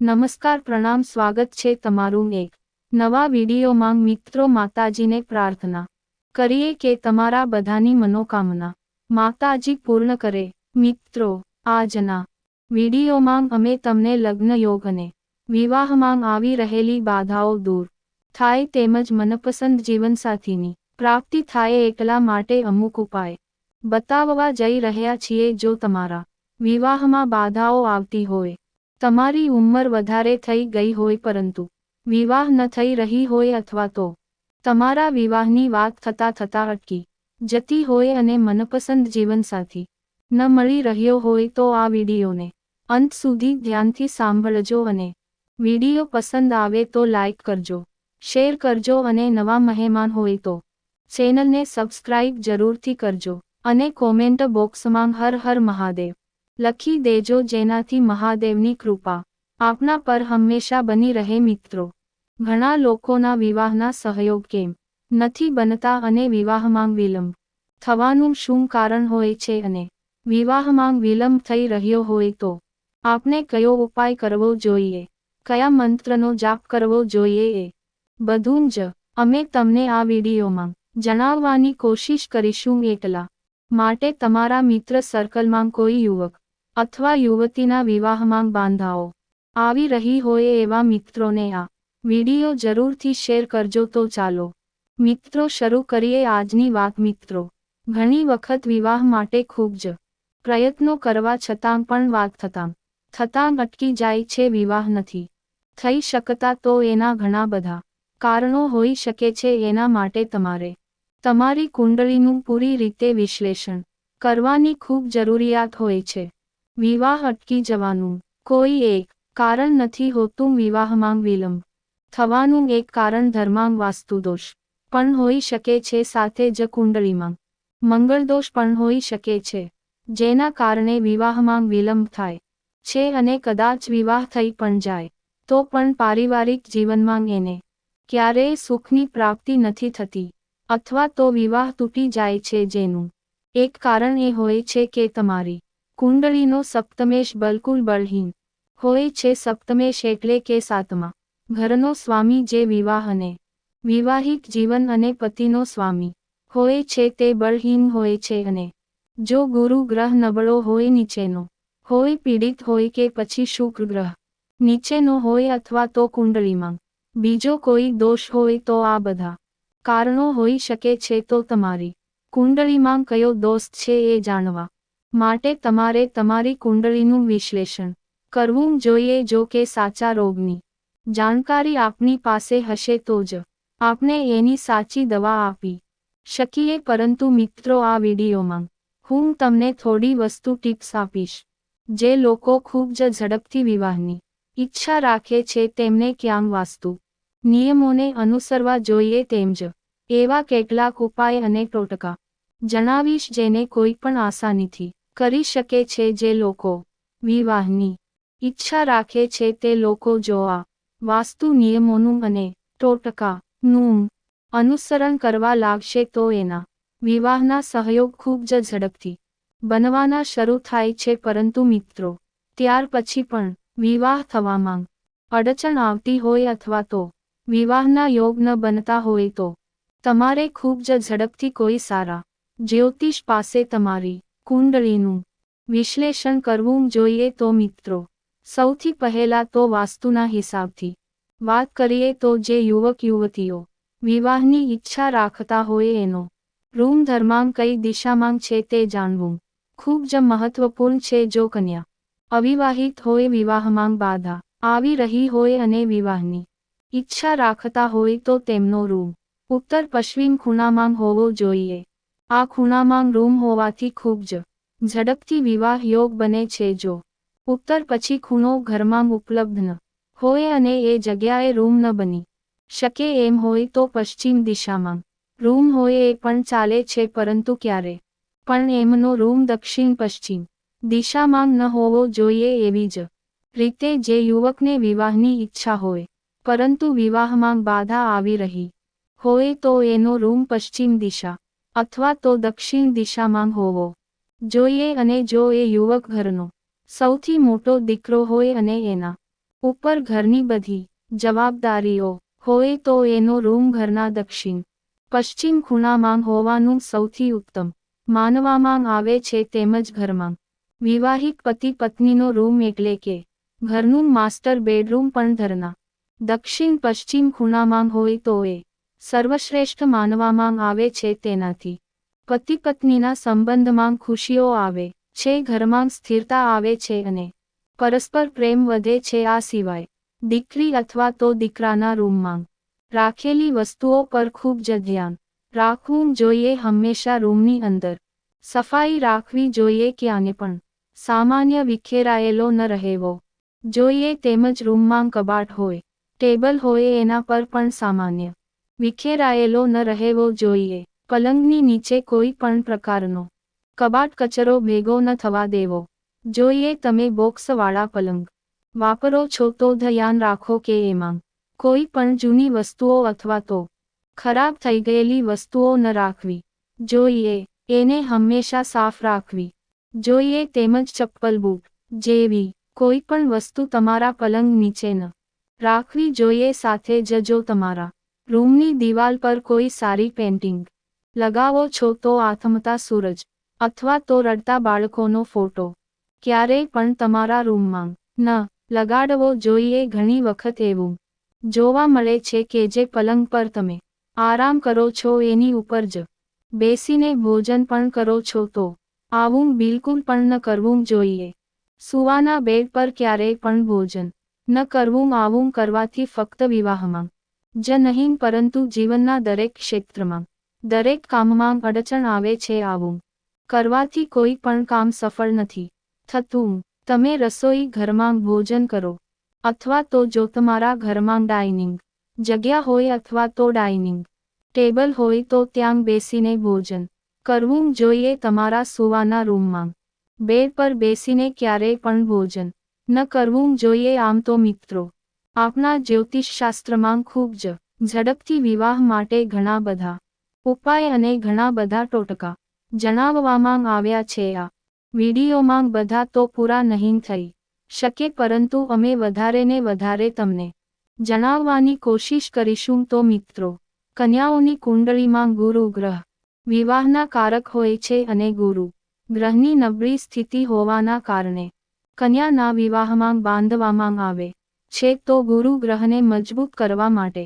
નમસ્કાર પ્રણામ સ્વાગત છે તમારું એક નવા વિડીયોમાં મિત્રો માતાજીને પ્રાર્થના કરીએ કે તમારા બધાની મનોકામના માતાજી પૂર્ણ કરે। મિત્રો આજના વિડીયોમાં અમે તમને લગ્ન યોગ અને વિવાહમાં આવી રહેલી બાધાઓ દૂર થાય તેમજ મનપસંદ જીવનસાથીની પ્રાપ્તિ થાય એટલા માટે અમુક ઉપાય બતાવવા જઈ રહ્યા છીએ। જો તમારા વિવાહમાં બાધાઓ આવતી હોય, તમારી ઉંમર વધારે થઈ ગઈ હોય પરંતુ વિવાહ ન થઈ રહી હોય અથવા તો તમારા વિવાહની વાત થતાં અટકી જતી હોય અને મનપસંદ જીવનસાથી ન મળી રહ્યો હોય તો આ વિડીયોને અંત સુધી ધ્યાનથી સાંભળજો અને વિડીયો પસંદ આવે તો લાઈક કરજો, શેર કરજો અને નવા મહેમાન હોય તો ચેનલને સબસ્ક્રાઇબ જરૂરથી કરજો અને કોમેન્ટ બોક્સમાં હર હર મહાદેવ લખી દેજો, જેનાથી મહાદેવની કૃપા આપના પર હંમેશા બની રહે। મિત્રો ઘણા લોકોના વિવાહના સહયોગ કેમ નથી બનતા અને વિવાહમાં વિલંબ થવાનું શું કારણ હોય છે અને વિવાહમાં વિલંબ થઈ રહ્યો હોય તો આપણે કયો ઉપાય કરવો જોઈએ, કયા મંત્રનો જાપ કરવો જોઈએ, એ બધું જ અમે તમને આ વિડીયોમાં જણાવવાની કોશિશ કરીશું। એટલા માટે તમારા મિત્ર સર્કલમાં કોઈ યુવક અથવા યુવતીના વિવાહમાં બાધાઓ આવી રહી હોય એવા મિત્રોને આ વિડીયો જરૂરથી શેર કરજો। તો ચાલો મિત્રો શરૂ કરીએ આજની વાત। મિત્રો ઘણી વખત વિવાહ માટે ખૂબ જ પ્રયત્નો કરવા છતાં પણ વાત થતાં અટકી જાય છે, વિવાહ નથી થઈ શકતા। તો એના ઘણા બધા કારણો હોઈ શકે છે। એના માટે તમારે તમારી કુંડળીનું પૂરી રીતે વિશ્લેષણ કરવાની ખૂબ જરૂરિયાત હોય છે। વિવાહ અટકી જવાનું કોઈ એક કારણ નથી હોતું। વિવાહમાં વિલંબ થવાનું એક કારણ ધર્માંગ વાસ્તુદોષ પણ હોઈ શકે છે, સાથે જ કુંડળીમાં મંગળદોષ પણ હોઈ શકે છે, જેના કારણે વિવાહમાં વિલંબ થાય છે અને કદાચ વિવાહ થઈ પણ જાય તો પણ પારિવારિક જીવનમાં એને ક્યારેય સુખની પ્રાપ્તિ નથી થતી અથવા તો વિવાહ તૂટી જાય છે, જેનું એક કારણ એ હોય છે કે તમારી કુંડળીનો સપ્તમેશ બિલકુલ બળહીન હોય છે। સપ્તમેશ એટલે કે સાતમા ઘરનો સ્વામી, જે વિવાહ અને વિવાહિક જીવન અને પતિનો સ્વામી હોય છે, તે બળહીન હોય છે અને જો ગુરુ ગ્રહ નબળો હોય, નીચેનો હોય, પીડિત હોય કે પછી શુક્ર ગ્રહ નીચેનો હોય અથવા તો કુંડળીમાં બીજો કોઈ દોષ હોય તો આ બધા કારણો હોઈ શકે છે। તો તમારી કુંડળીમાં કયો દોષ છે એ જાણવા માટે તમારે તમારી કુંડળીનું વિશ્લેષણ કરવું જોઈએ। જો કે સાચા રોગની જાણકારી આપની પાસે હશે તો જ આપણે એની સાચી દવા આપી શકીએ। પરંતુ મિત્રો આ વિડીયોમાં હું તમને થોડી વસ્તુ ટિપ્સ આપીશ, જે લોકો ખૂબ જ ઝડપથી વિવાહની ઈચ્છા રાખે છે તેમને ક્યાં વાસ્તુ નિયમોને અનુસરવા જોઈએ તેમજ એવા કેટલાક ઉપાય અને ટોટકા જણાવીશ જેને કોઈ પણ આસાનીથી કરી શકે છે। જે લોકો વિવાહની ઈચ્છા રાખે છે તે લોકો જો આ વાસ્તુ નિયમોનું અને ટોટકાનું અનુસરણ કરવા લાગશે તો એના વિવાહના સહયોગ ખૂબ જ ઝડપથી બનવાના શરૂ થાય છે। પરંતુ મિત્રો ત્યાર પછી પણ વિવાહ થવામાં અડચણ આવતી હોય અથવા તો વિવાહના યોગ ન બનતા હોય તો તમારે ખૂબ જ ઝડપથી કોઈ સારા જ્યોતિષ પાસે તમારી કુંડળીનું વિશ્લેષણ કરવું જોઈએ। તો મિત્રો સૌથી પહેલા તો વાસ્તુના હિસાબથી વાત કરીએ તો જે યુવક યુવતીઓ વિવાહની ઈચ્છા રાખતા હોય એનો રૂમ ધર્માંગ કઈ દિશામાં છે તે જાણવું ખૂબ જ મહત્વપૂર્ણ છે। જો કન્યા અવિવાહિત હોય, વિવાહમાં બાધા આવી રહી હોય અને વિવાહની ઈચ્છા રાખતા હોય તો તેમનો રૂમ ઉત્તર પશ્ચિમ ખૂણામાં હોવો જોઈએ। આ ખૂણામાં રૂમ હોવાથી ખૂબ જ ઝડપથી વિવાહ યોગ બને છે। જો ઉત્તર પછી ખૂણો ઘરમાં ઉપલબ્ધ ન હોય અને એ જગ્યાએ રૂમ ન બની શકે એમ હોય તો પશ્ચિમ દિશામાં રૂમ હોય એ પણ ચાલે છે, પરંતુ ક્યારે પણ એમનો રૂમ દક્ષિણ પશ્ચિમ દિશામાં ન હોવો જોઈએ। એવી જ રીતે જે યુવકને વિવાહની ઈચ્છા હોય પરંતુ વિવાહમાં બાધા આવી રહી હોય તો એનો રૂમ પશ્ચિમ દિશા અથવા તો દક્ષિણ દિશામાં હોવો જોઈએ। અને જો એ યુવક ઘરનો સૌથી મોટો દીકરો હોય અને એના ઉપર ઘરની બધી જવાબદારીઓ હોય તો એનો રૂમ ઘરના દક્ષિણ પશ્ચિમ ખૂણામાં હોવાનું સૌથી ઉત્તમ માનવામાં આવે છે. તેમજ ઘરમાં વિવાહિત પતિ પત્નીનો રૂમ એટલે કે ઘરનું માસ્ટર બેડરૂમ પણ ઘરના દક્ષિણ પશ્ચિમ ખૂણામાં હોય તો એ સર્વશ્રેષ્ઠ માનવામાં આવે છે. તેનાથી પતિ પત્નીના સંબંધમાં ખુશીઓ આવે છે, ઘરમાં સ્થિરતા આવે છે અને પરસ્પર પ્રેમ વધે છે. આ સિવાય દીકરી અથવા તો દીકરાના રૂમમાં રાખેલી વસ્તુઓ પર ખૂબ જ ધ્યાન રાખવું જોઈએ. હંમેશા રૂમની અંદર સફાઈ રાખવી જોઈએ, ક્યાંને પણ સામાન્ય વિખેરાયેલો ન રહેવો જોઈએ. તેમજ રૂમમાં કબાટ હોય, ટેબલ હોય, એના પર પણ સામાન્ય વિખેરાયેલો ન રહેવો જોઈએ. પલંગની નીચે કોઈ પણ પ્રકારનો કબાટ કચરો ભેગો ન થવા દેવો જોઈએ. તમે બોક્સવાળા પલંગ વાપરો છો તો ધ્યાન રાખો કે એમાં કોઈ પણ જૂની વસ્તુઓ અથવા તો ખરાબ થઈ ગયેલી વસ્તુઓ ન રાખવી જોઈએ. એને હંમેશા સાફ રાખવી જોઈએ. તેમજ ચપ્પલ બૂટ જેવી કોઈ પણ વસ્તુ તમારા પલંગ નીચે ન રાખવી જોઈએ. સાથે જ જો તમારા રૂમની દિવાલ પર કોઈ સારી પેઇન્ટિંગ લગાવો છો તો આથમતા સૂરજ અથવા તો રડતા બાળકોનો ફોટો ક્યારેય પણ તમારા રૂમમાં ન લગાડવો જોઈએ. ઘણી વખત એવું જોવા મળે છે કે જે પલંગ પર તમે આરામ કરો છો એની ઉપર જ બેસીને ભોજન પણ કરો છો તો આવું બિલકુલ પણ ન કરવું જોઈએ. સૂવાના બેડ પર ક્યારેય પણ ભોજન ન કરવું. આવું કરવાથી ફક્ત વિવાહમાં જ નહીં પરંતુ જીવનના દરેક ક્ષેત્રમાં દરેક કામમાં અડચણ આવે છે. આવું કરવાથી કોઈ પણ કામ સફળ નથી થતું. તમે રસોઈ ઘરમાં ભોજન કરો અથવા તો જો તમારા ઘરમાં ડાઇનિંગ જગ્યા હોય અથવા તો ડાઇનિંગ ટેબલ હોય તો ત્યાં બેસીને ભોજન કરવું જોઈએ. તમારા સૂવાના રૂમમાં બેડ પર બેસીને ક્યારેય પણ ભોજન ન કરવું જોઈએ. આમ તો મિત્રો, આપણા જ્યોતિષશાસ્ત્રમાં ખૂબ જ ઝડપથી વિવાહ માટે ઘણા બધા ઉપાય અને ઘણા બધા ટોટકા જણાવવામાં આવ્યા છે. આ વિડીયોમાં બધા તો પૂરા નહીં થઈ શકે, પરંતુ અમે વધારે ને વધારે તમને જણાવવાની કોશિશ કરીશું. તો મિત્રો, કન્યાઓની કુંડળીમાં ગુરુ ગ્રહ વિવાહના કારક હોય છે અને ગુરુ ગ્રહની નબળી સ્થિતિ હોવાના કારણે કન્યાના વિવાહમાં બાંધવામાં આવે છે. તો ગુરુ ગ્રહને મજબૂત કરવા માટે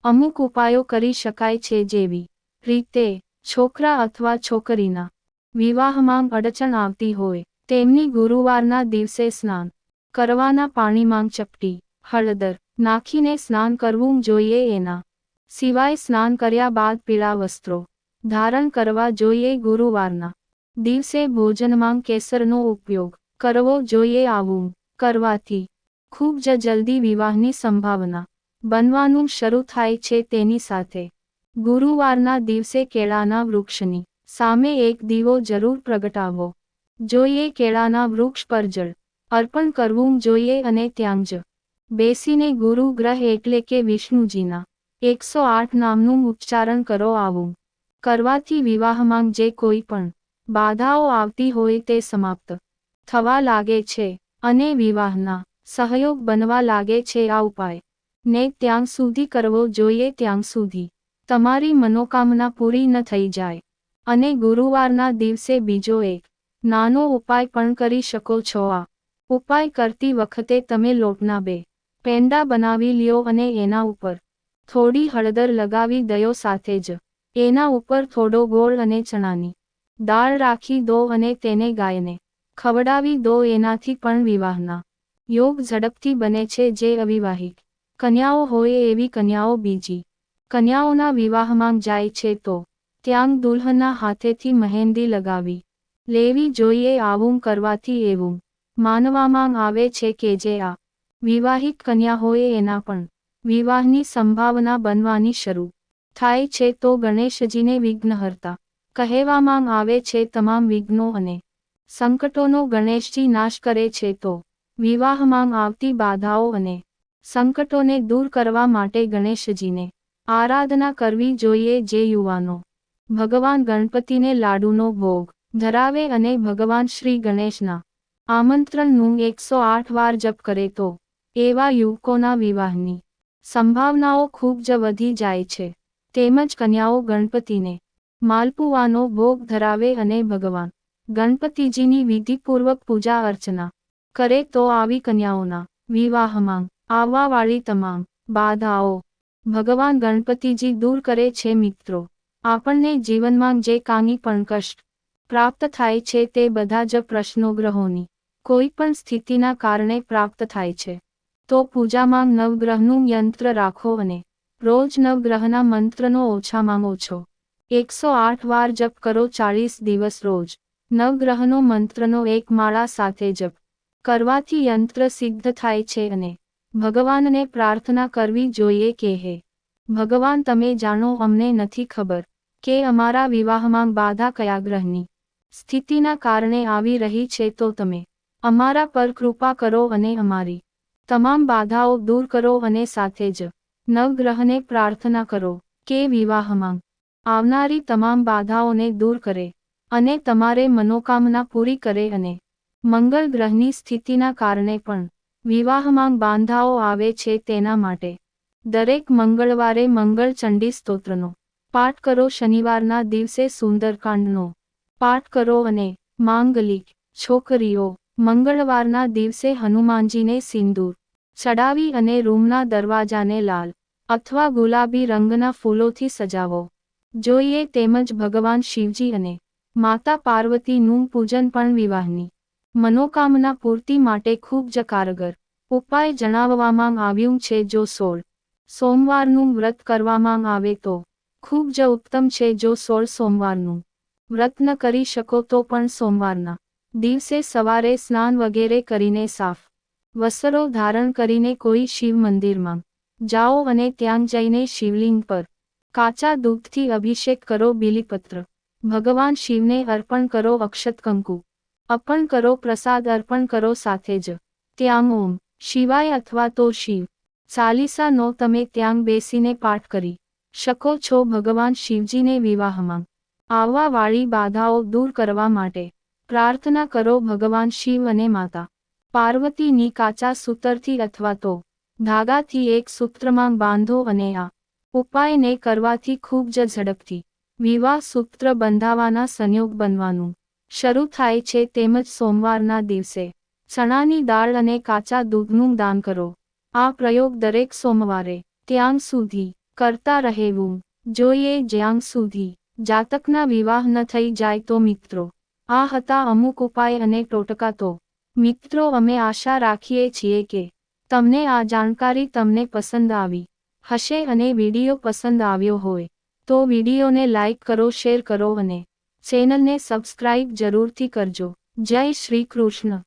અમુક ઉપાયો કરી શકાય છે. જેવી રીતે છોકરા અથવા છોકરીના વિવાહમાં અડચણ આવતી હોય તેમની ગુરુવારના દિવસે સ્નાન કરવાના પાણીમાં ચપટી હળદર નાખીને સ્નાન કરવું જોઈએ. એના સિવાય સ્નાન કર્યા બાદ પીળા વસ્ત્રો ધારણ કરવા જોઈએ. ગુરુવારના દિવસે ભોજનમાં કેસરનો ઉપયોગ કરવો જોઈએ. આવું કરવાથી ખૂબ જ જલ્દી વિવાહની સંભાવના બનવાનું શરૂ થાય છે. તેની સાથે ગુરુવારના દિવસે કેળાના વૃક્ષની સામે એક દીવો જરૂર પ્રગટાવવો જોઈએ. કેળાના વૃક્ષ પર જળ અર્પણ કરવું જોઈએ અને ત્યાં જ બેસીને ગુરુ ગ્રહ એટલે કે વિષ્ણુજીના 108 નામનું ઉચ્ચારણ કરો. આવું કરવાથી વિવાહમાં જે કોઈ પણ બાધાઓ આવતી હોય તે સમાપ્ત થવા લાગે છે અને વિવાહના સહયોગ બનવા લાગે છે. આ ઉપાય ને ત્યાં સુધી કરવો જોઈએ ત્યાં સુધી તમારી મનોકામના પૂરી ન થઈ જાય. અને ગુરુવારના દિવસે બીજો એક નાનો ઉપાય પણ કરી શકો છો. આ ઉપાય કરતી વખતે તમે લોટના 2 પેંડા બનાવી લ્યો અને એના ઉપર થોડી હળદર લગાવી દયો. સાથે જ એના ઉપર થોડો ગોળ અને ચણાની દાળ રાખી દો અને તેને ગાયને ખવડાવી દો. એનાથી પણ વિવાહના યોગ ઝડપથી બને છે. જે અવિવાહિત કન્યાઓ હોય એવી કન્યાઓ બીજી કન્યાઓના વિવાહમાં જાય છે તો ત્યાં દુલ્હનના હાથેથી મહેંદી લગાવી લેવી જોઈએ. આવું કરવાથી એવું માનવામાં આવે છે કે જે આ વિવાહિત કન્યા હોય એના પણ વિવાહની સંભાવના બનવાની શરૂ થાય છે. તો ગણેશજીને વિઘ્નહર્તા કહેવામાં આવે છે. તમામ વિઘ્નો અને સંકટોનો ગણેશજી નાશ કરે છે. તો વિવાહમાં આવતી બાધાઓ અને સંકટોને દૂર કરવા માટે ગણેશજીને આરાધના કરવી જોઈએ. જે યુવાનો ભગવાન ગણપતિને લાડુનો ભોગ ધરાવે અને ભગવાન શ્રી ગણેશના આમંત્રણનું 108 વાર જપ કરે તો એવા યુવકોના વિવાહની સંભાવનાઓ ખૂબ જ વધી જાય છે. તેમજ કન્યાઓ ગણપતિને માલપુવાનો ભોગ ધરાવે અને ભગવાન ગણપતિજીની વિધિપૂર્વક પૂજા અર્ચના કરે તો આવી કન્યાઓના વિવાહમાં આવવાવાળી તમામ બાધાઓ ભગવાન ગણપતિજી દૂર કરે છે. મિત્રો, આપણને જીવનમાં જે કાંઈ પણ કષ્ટ પ્રાપ્ત થાય છે તે બધા જ પ્રશ્નો ગ્રહોની કોઈ પણ સ્થિતિના કારણે પ્રાપ્ત થાય છે. તો પૂજામાં નવગ્રહનું યંત્ર રાખો અને રોજ નવગ્રહના મંત્રનો ઓછામાં ઓછો 108 વાર જપ કરો. 40 દિવસ રોજ નવગ્રહનો મંત્રનો એક માળા સાથે જપ કરવાથી યંત્ર સિદ્ધ થાય છે અને ભગવાનને પ્રાર્થના કરવી જોઈએ કે હે ભગવાન, તમે જાણો, અમને નથી ખબર કે અમારા વિવાહમાં બાધા કયા ગ્રહની સ્થિતિના કારણે આવી રહી છે, તો તમે અમારા પર કૃપા કરો અને અમારી તમામ બાધાઓ દૂર કરો અને સાથે જ નવગ્રહને પ્રાર્થના કરો કે વિવાહમાં આવનારી તમામ બાધાઓને દૂર કરે અને તમારે મનોકામના પૂરી કરે અને મંગળ ગ્રહની સ્થિતિના કારણે પણ વિવાહમાં બાધાઓ આવે છે તેના માટે દરેક મંગળવારે મંગળ ચંડી સ્તોત્રનો પાઠ કરો. શનિવારના દિવસે સુંદરકાંડનો પાઠ કરો અને માંગલિક છોકરીઓ મંગળવારના દિવસે હનુમાનજીને સિંદૂર ચડાવી અને રૂમના દરવાજાને લાલ અથવા ગુલાબી રંગના ફૂલોથી સજાવો જોઈએ. તેમજ ભગવાન શિવજી અને માતા પાર્વતીનું પૂજન પણ વિવાહની મનોકામના પૂર્તિ માટે ખૂબ જ કારગર ઉપાય જણાવવામાં આવ્યું છે. જો 16 સોમવારનું વ્રત કરવામાં આવે તો ખૂબ જ ઉત્તમ છે. જો 16 સોમવારનું વ્રત ન કરી શકો તો પણ સોમવારના દિવસે સવારે સ્નાન વગેરે કરીને સાફ વસ્ત્રો ધારણ કરીને કોઈ શિવ મંદિરમાં જાઓ અને ત્યાં જઈને શિવલિંગ પર કાચા દૂધથી અભિષેક કરો. બીલીપત્ર ભગવાન શિવને અર્પણ કરો. અક્ષત કંકુ અર્પણ કરો. પ્રસાદ અર્પણ કરો. સાથે જ ત્યાં ઓમ શિવાય અથવા તો શિવ ચાલીસાનો તમે ત્યાં બેસીને પાઠ કરી શકો છો. ભગવાન શિવજીને વિવાહમાં આવવા વાળી બાધાઓ દૂર કરવા માટે પ્રાર્થના કરો. ભગવાન શિવ અને માતા પાર્વતીની કાચા સૂતરથી અથવા તો ધાગાથી એક સૂત્રમાં બાંધો અને આ ઉપાયને કરવાથી ખૂબ જ ઝડપથી વિવાહ સૂત્ર બંધાવાના સંયોગ બનવાનું શરૂ થાય છે. તેમજ સોમવારના દિવસે ચણાની દાળ અને કાચા દૂધનું દાન કરો. આ પ્રયોગ દરેક સોમવારે ત્યાં સુધી કરતા રહેવું જોઈએ જ્યાં સુધી જાતકના વિવાહ ન થઈ જાય. તો મિત્રો, આ હતા અમુક ઉપાય અને ટોટકા. તો મિત્રો, અમે આશા રાખીએ છીએ કે તમને આ જાણકારી તમને પસંદ આવી હશે અને વિડીયો પસંદ આવ્યો હોય તો વિડીયોને લાઈક કરો, શેર કરો અને ચેનલને સબસ્ક્રાઇબ જરૂરથી કરજો. જય શ્રી કૃષ્ણ.